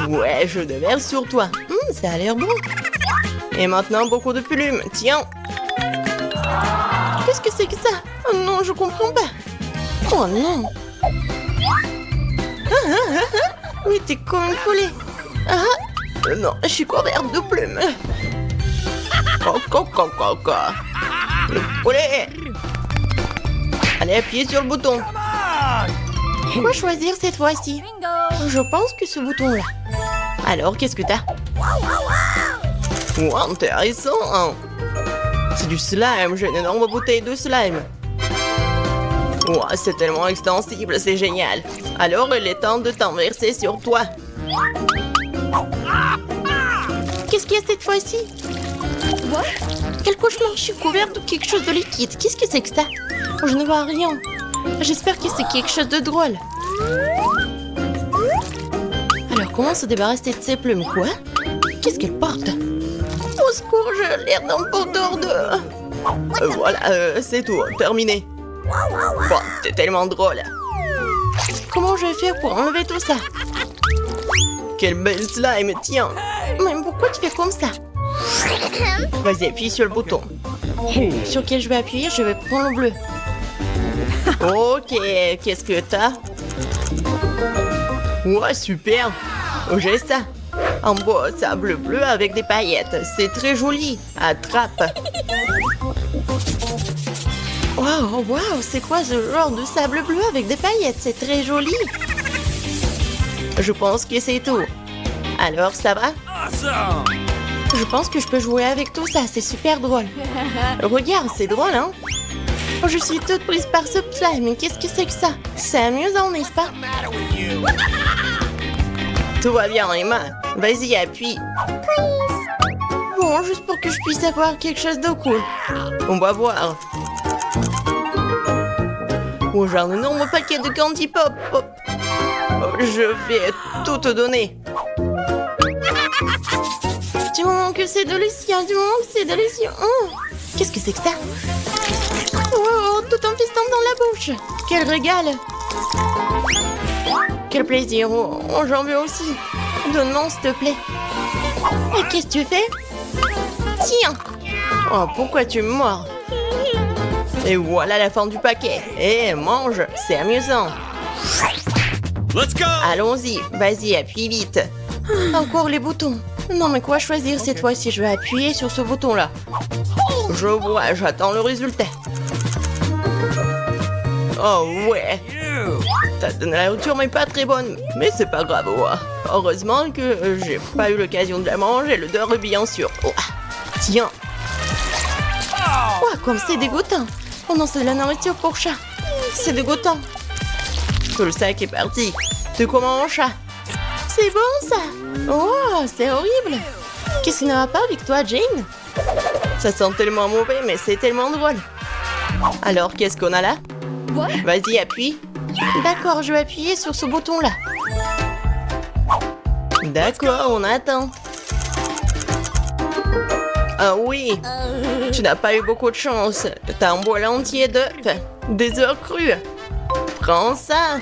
Ouais, je déverse sur toi. Ça a l'air bon. Et maintenant, beaucoup de plumes. Tiens. Qu'est-ce que c'est que ça? Oh non, je comprends pas. Oh non. Oui, t'es comme une poulet. Non, je suis couverte de plumes. Le poulet. Allez, appuyez sur le bouton. Quoi choisir cette fois-ci? Je pense que ce bouton-là. Alors, qu'est-ce que t'as? Oh, intéressant. C'est du slime, j'ai une énorme bouteille de slime. Oh, c'est tellement extensible, c'est génial. Alors, il est temps de t'en verser sur toi. Qu'est-ce qu'il y a cette fois-ci? Quel cauchemar, je suis couverte de quelque chose de liquide. Qu'est-ce que c'est que ça? Je ne vois rien. J'espère que c'est quelque chose de drôle. comment se débarrasser de ses plumes, quoi? Qu'est-ce qu'elle porte? Au secours, j'ai l'air d'un pot d'or de... Voilà, c'est tout, terminé. Bon, t'es tellement drôle. Comment je vais faire pour enlever tout ça? Quelle belle slime, tiens. Mais pourquoi tu fais comme ça? Vas-y, appuie sur le bouton. Sur quel je vais appuyer? Je vais prendre le bleu. Ok, qu'est-ce que t'as? Ouais, super. J'ai ça. En beau sable bleu avec des paillettes. C'est très joli. Attrape. Waouh, waouh, c'est quoi ce genre de sable bleu avec des paillettes? C'est très joli. Je pense que c'est tout. Alors, ça va? Je pense que je peux jouer avec tout ça, c'est super drôle. Regarde, c'est drôle, hein? Oh, je suis toute prise par ce slime, mais qu'est-ce que c'est que ça? C'est amusant, n'est-ce pas? Tout va bien, Emma. Vas-y, appuie. Bon, juste pour que je puisse avoir quelque chose de cool. On va voir. Oh, j'ai un énorme paquet de candy pop. Oh, je vais tout te donner. Du moment que c'est délicieux, du moment que c'est délicieux. Oh, qu'est-ce que c'est que ça? Oh, tout en festin dans la bouche. Quel régal. Quel plaisir. Oh, j'en veux aussi. Donne-moi, s'il te plaît. Et qu'est-ce que tu fais? Tiens. Oh, pourquoi tu me mords? Et voilà la fin du paquet. Eh, mange, c'est amusant. Let's go! Allons-y, vas-y, appuie vite. Encore les boutons. Non, mais quoi choisir cette fois-ci? Je vais appuyer sur ce bouton-là. Je vois, j'attends le résultat. Oh ouais. Ta nourriture mais pas très bonne, mais c'est pas grave. Oh. Heureusement que j'ai pas eu l'occasion de la manger, l'odeur est bien sûr. Oh. Tiens. Oh, comme c'est dégoûtant. Oh non, c'est de la nourriture pour chat. C'est dégoûtant. Tout le sac est parti. Tu comment mon chat? C'est bon ça. Oh, c'est horrible. Qu'est-ce qui ne va pas avec toi, Jane? Ça sent tellement mauvais, mais c'est tellement drôle. Alors, qu'est-ce qu'on a là? Vas-y, appuie. D'accord, je vais appuyer sur ce bouton-là. D'accord, on attend. Ah oui, tu n'as pas eu beaucoup de chance. T'as un bol entier d'œufs, des œufs crus. Prends ça.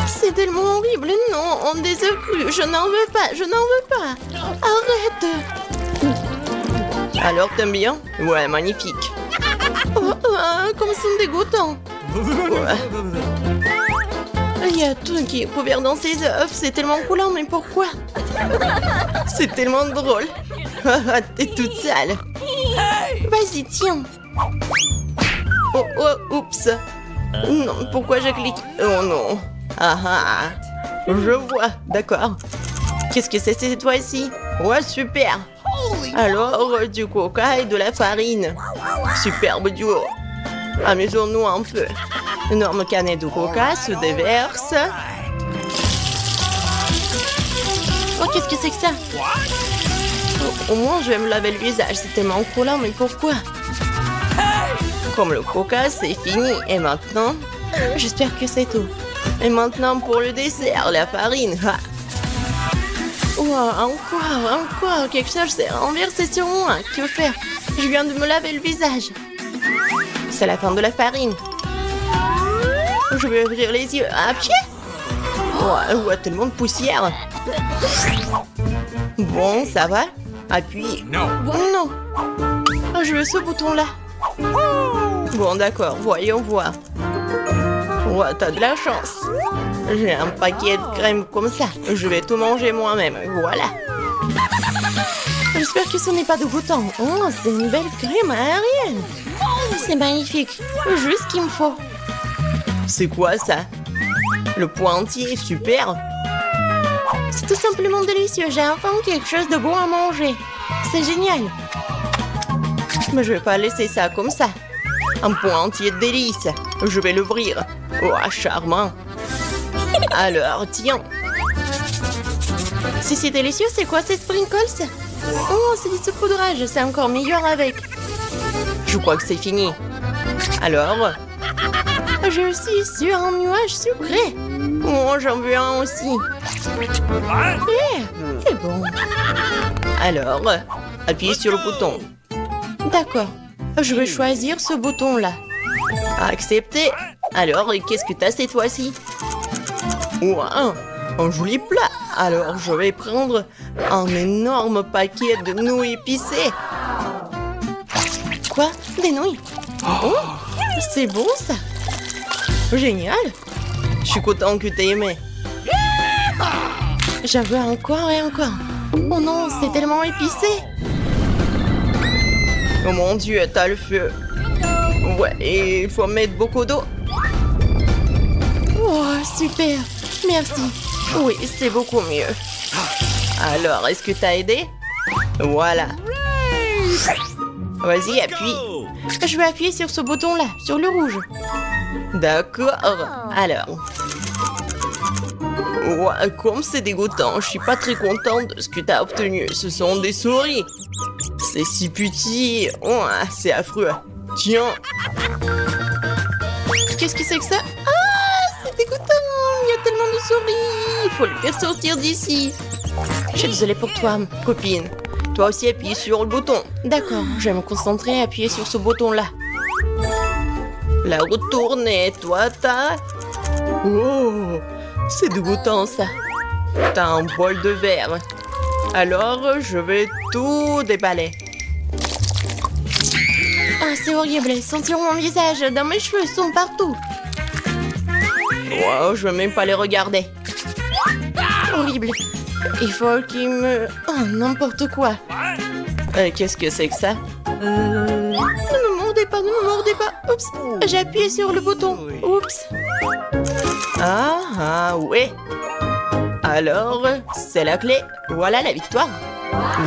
C'est tellement horrible. Non, des œufs crus. Je n'en veux pas, je n'en veux pas. Arrête. Alors, t'aimes bien? Ouais, magnifique. Oh, comme c'est dégoûtant. Ouais. Il y a tout qui est couvert dans ces œufs. C'est tellement coulant, mais pourquoi? C'est tellement drôle. T'es toute sale. Vas-y, tiens. Oh, oh, oups. Non, pourquoi je clique? Oh non. Ah ah. Je vois, d'accord. Qu'est-ce que c'est cette fois-ci? Ouais, super. Alors, du coca et de la farine. Superbe duo. Amusons-nous un peu. Énorme canette de coca se déverse. Oh, qu'est-ce que c'est que ça? Au moins, je vais me laver le visage. C'est tellement coulant, mais pourquoi? Comme le coca, c'est fini. Et maintenant? J'espère que c'est tout. Et maintenant, pour le dessert, la farine. Ha. Oh, encore. Quelque chose s'est renversé sur moi. Que faire? Je viens de me laver le visage. C'est la fin de la farine. Je vais ouvrir les yeux. À pied? Ouais, tellement de poussière. Bon, ça va? Appuie. No. Non. Oh, je veux ce bouton-là. Bon, d'accord, voyons voir. Ouais, t'as de la chance. J'ai un paquet de crème comme ça. Je vais tout manger moi-même. Voilà. J'espère que ce n'est pas dégoûtant. Oh, c'est une belle crème aérienne. C'est magnifique. Juste ce qu'il me faut. C'est quoi ça? Le pointillé, super. C'est tout simplement délicieux. J'ai enfin quelque chose de bon à manger. C'est génial. Mais je vais pas laisser ça comme ça. Un pointillé de délice. Je vais l'ouvrir. Oh, charmant. Alors, tiens. Si c'est délicieux, c'est quoi ces sprinkles? Oh, c'est du saupoudrage. C'est encore meilleur avec. Je crois que c'est fini. Alors, Je suis sur un nuage sucré. Oh, j'en veux un aussi. C'est bon. Alors, appuyez sur le bouton. D'accord. Je vais choisir ce bouton-là. Accepter. Alors, qu'est-ce que t'as cette fois-ci? Wow, un joli plat. Alors, je vais prendre un énorme paquet de nouilles épicées. Quoi? Des nouilles? Oh, c'est bon ça. Génial. Je suis content que t'aies aimé. J'en veux encore et encore. Oh non, c'est tellement épicé. Oh mon Dieu, t'as le feu. Ouais, et il faut mettre beaucoup d'eau. Oh, super. Merci. Oui, c'est beaucoup mieux. Alors, est-ce que t'as aidé? Voilà. Vas-y, appuie. Je vais appuyer sur ce bouton-là, sur le rouge. D'accord. Alors. Ouais, comme c'est dégoûtant, je suis pas très contente de ce que t'as obtenu. Ce sont des souris. C'est si petit. Oh, c'est affreux. Tiens. Qu'est-ce que c'est que ça? Ah, c'est dégoûtant. Il y a tellement de souris. Il faut le faire sortir d'ici. Je suis désolée pour toi, copine. Toi aussi, appuie sur le bouton. D'accord, je vais me concentrer et appuyer sur ce bouton-là. La retourner, toi, t'as... Oh, c'est dégoûtant, ça. T'as un bol de verre. Alors, je vais tout déballer. Ah, c'est horrible. Sentir mon visage dans mes cheveux sont partout. Wow, je veux même pas les regarder. Horrible. Il faut qu'il me... Oh, n'importe quoi. Qu'est-ce que c'est que ça? Ne me mordez pas, ne me mordez pas. Oups, j'ai appuyé sur le bouton. Oups. Ah, ouais. Alors, c'est la clé. Voilà la victoire.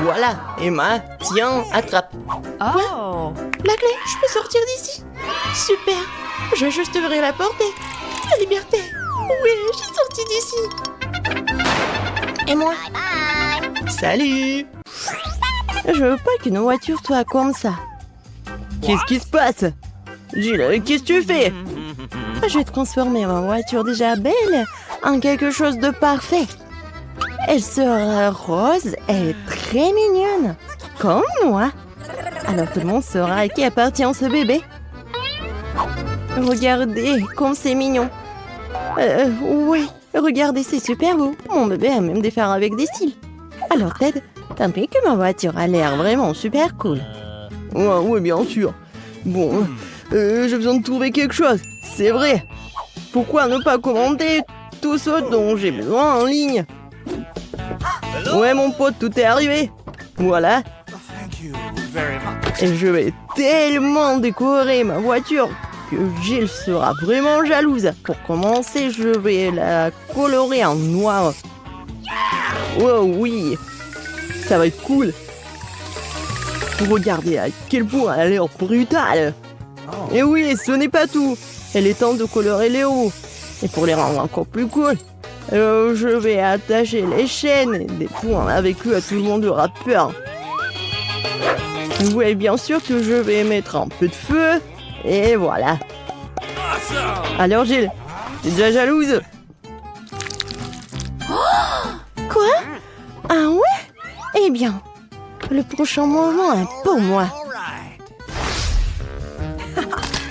Voilà, Emma, tiens, attrape. Quoi? La clé, je peux sortir d'ici? Super. Je vais juste ouvrir la porte et... La liberté. Oui, j'ai sorti d'ici. Et moi? Salut. Je veux pas que nos voitures soient comme ça. Qu'est-ce qui se passe? Gilles, qu'est-ce que tu fais? Je vais transformer ma voiture déjà belle en quelque chose de parfait. Elle sera rose et très mignonne, comme moi. Alors tout le monde saura à qui appartient ce bébé. Regardez comme c'est mignon. Oui, regardez, c'est super beau. Mon bébé a même des phares avec des cils. Alors Ted, t'as vu que ma voiture a l'air vraiment super cool? Ouais, bien sûr. Bon, j'ai besoin de trouver quelque chose, c'est vrai. Pourquoi ne pas commander tout ce dont j'ai besoin en ligne? Ouais, mon pote, tout est arrivé. Voilà. Et je vais tellement décorer ma voiture que Gilles sera vraiment jalouse. Pour commencer, je vais la colorer en noir. Oh oui, ça va être cool. Regardez à quel point elle a l'air brutale. Et oui, ce n'est pas tout. Il est temps de colorer les roues. Et pour les rendre encore plus cool, je vais attacher les chaînes et des points avec eux, à tout le monde aura peur. Oui, bien sûr que je vais mettre un peu de feu. Et voilà. Alors Gilles, t'es déjà jalouse? Quoi? Ah ouais? Eh bien, le prochain moment est pour moi.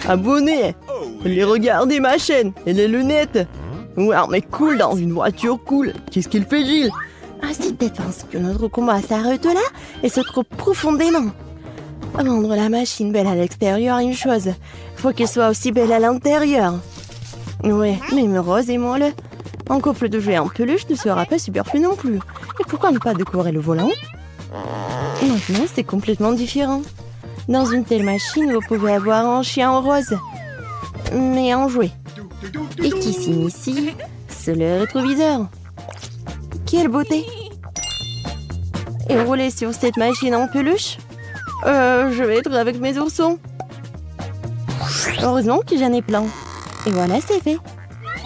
Abonnez, les regardez ma chaîne et les lunettes. Ouais, mais cool dans une voiture cool. Qu'est-ce qu'il fait, Gilles? Ah, si tu penses que notre combat s'arrête là et se trouve profondément. Rendre la machine belle à l'extérieur est une chose. Faut qu'elle soit aussi belle à l'intérieur. Ouais, même Rose et moi, en couple de jouets en peluche ne sera pas superflu non plus. Et pourquoi ne pas décorer le volant? Maintenant, c'est complètement différent. Dans une telle machine, vous pouvez avoir un chien rose, mais en jouet. Et qui s'initie, c'est le rétroviseur. Quelle beauté! Et rouler sur cette machine en peluche? Je vais être avec mes oursons. Heureusement que j'en ai plein. Et voilà, c'est fait.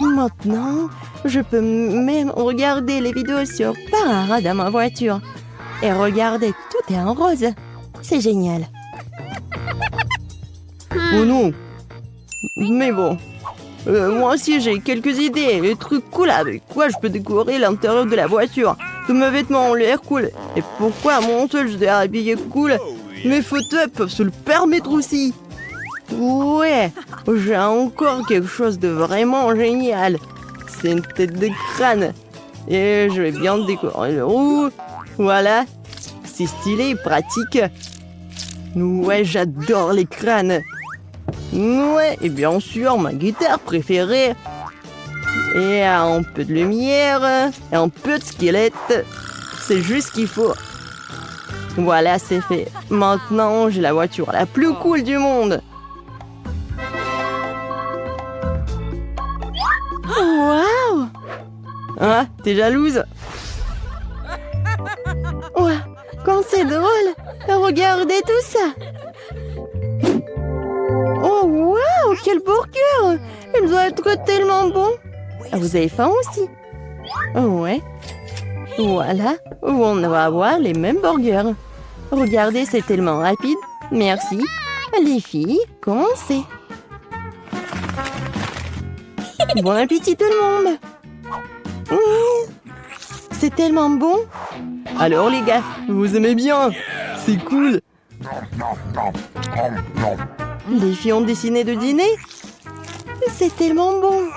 Maintenant, je peux même regarder les vidéos sur Parara dans ma voiture. Et regardez, tout est en rose. C'est génial. Oh non! Mais bon, Moi aussi, j'ai quelques idées. Les trucs cool avec quoi je peux décorer l'intérieur de la voiture. Tous mes vêtements ont l'air cool. Et pourquoi à mon seul je dois habiller cool? Mes fauteuils peuvent se le permettre aussi. Ouais, j'ai encore quelque chose de vraiment génial. C'est une tête de crâne. Et je vais bien décorer le roux. Voilà. C'est stylé et pratique. Ouais, j'adore les crânes. Ouais, et bien sûr, ma guitare préférée. Et un peu de lumière. Et un peu de squelette. C'est juste ce qu'il faut. Voilà, c'est fait. Maintenant, j'ai la voiture la plus cool du monde. Waouh! Hein? T'es jalouse? Ouais, quand c'est drôle! Regardez tout ça! Oh, waouh! Quel burger! Il doit être tellement bon! Vous avez faim aussi? Ouais. Voilà, on va avoir les mêmes burgers. Regardez, c'est tellement rapide. Merci. Les filles, commencez. Bon appétit tout le monde. C'est tellement bon. Alors les gars, vous aimez bien? C'est cool. Les filles ont décidé de dîner. C'est tellement bon.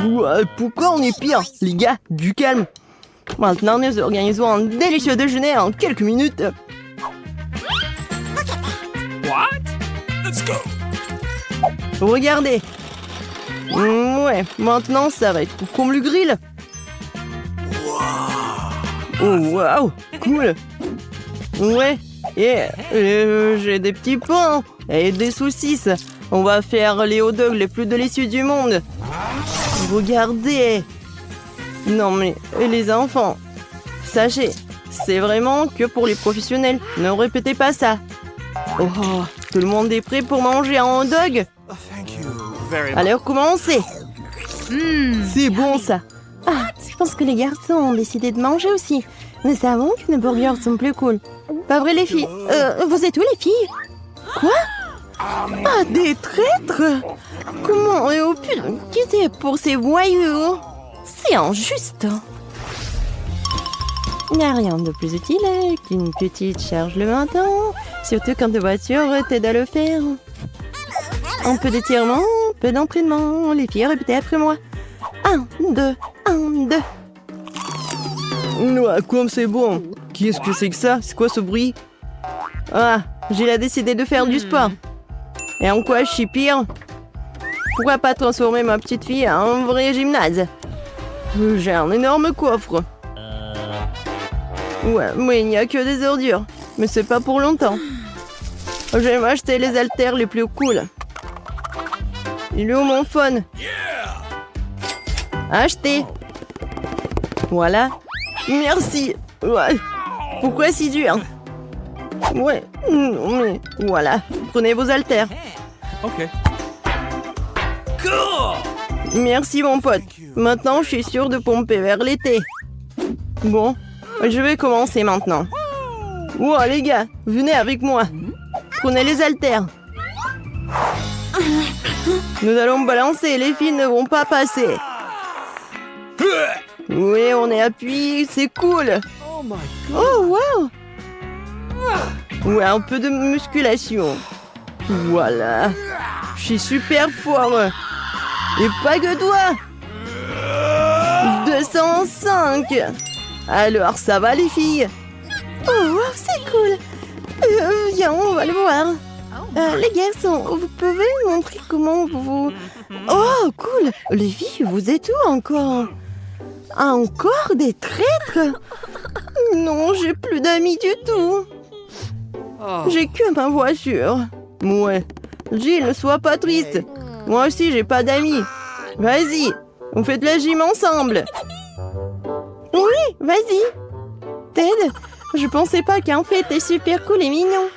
Ouais, pourquoi on est pire? Les gars, du calme. Maintenant, nous organisons un délicieux déjeuner en quelques minutes. What? Let's go. Regardez. Ouais, maintenant, ça va être comme le grill. Oh, waouh, cool. Ouais, et j'ai des petits pains et des saucisses. On va faire les hot dogs les plus délicieux du monde. Regardez. Non mais, les enfants, sachez, c'est vraiment que pour les professionnels. Ne répétez pas ça. Oh, tout le monde est prêt pour manger un hot dog? Alors commencez. C'est bon ça. Ah, je pense que les garçons ont décidé de manger aussi. Nous savons que nos burgers sont plus cool. Pas vrai les filles? Vous êtes où les filles? Quoi? Ah, des traîtres? Comment ont pu nous quitter pour ces voyous? C'est injuste. Il n'y a rien de plus utile qu'une petite charge le matin, surtout quand ta voiture t'aide à le faire. Un peu d'étirement, un peu d'entraînement. Les filles, répétez après moi. 1, 2, 1, 2. Ouais, comme c'est bon. Qu'est-ce que c'est que ça? C'est quoi ce bruit? Ah, j'ai décidé de faire du sport. Et en quoi je suis pire? Pourquoi pas transformer ma petite fille en vrai gymnase? J'ai un énorme coffre. Ouais, mais il n'y a que des ordures. Mais c'est pas pour longtemps. Je vais m'acheter les haltères les plus cool. Il est où mon phone? Acheté. Voilà. Merci. Ouais. Pourquoi si dur? Ouais. Non mais voilà. Prenez vos haltères. Ok. Merci mon pote. Maintenant, je suis sûre de pomper vers l'été. Bon, je vais commencer maintenant. Wow, les gars, venez avec moi. Prenez les haltères. Nous allons balancer, les filles ne vont pas passer. Oui, on est appuyé, c'est cool. Oh, wow. Ouais, un peu de musculation. Voilà. Je suis super fort. Et pas que toi. 205. Alors, ça va les filles? Oh, wow, c'est cool. Viens, on va le voir. Les garçons, vous pouvez me montrer comment vous... Oh, cool. Les filles, vous êtes où encore? Encore des traîtres? Non, j'ai plus d'amis du tout. J'ai que ma voiture. Ouais. Jill, ne sois pas triste. Moi aussi, j'ai pas d'amis. Vas-y, on fait de la gym ensemble. Oui, vas-y. Ted, je pensais pas qu'en fait, t'es super cool et mignon.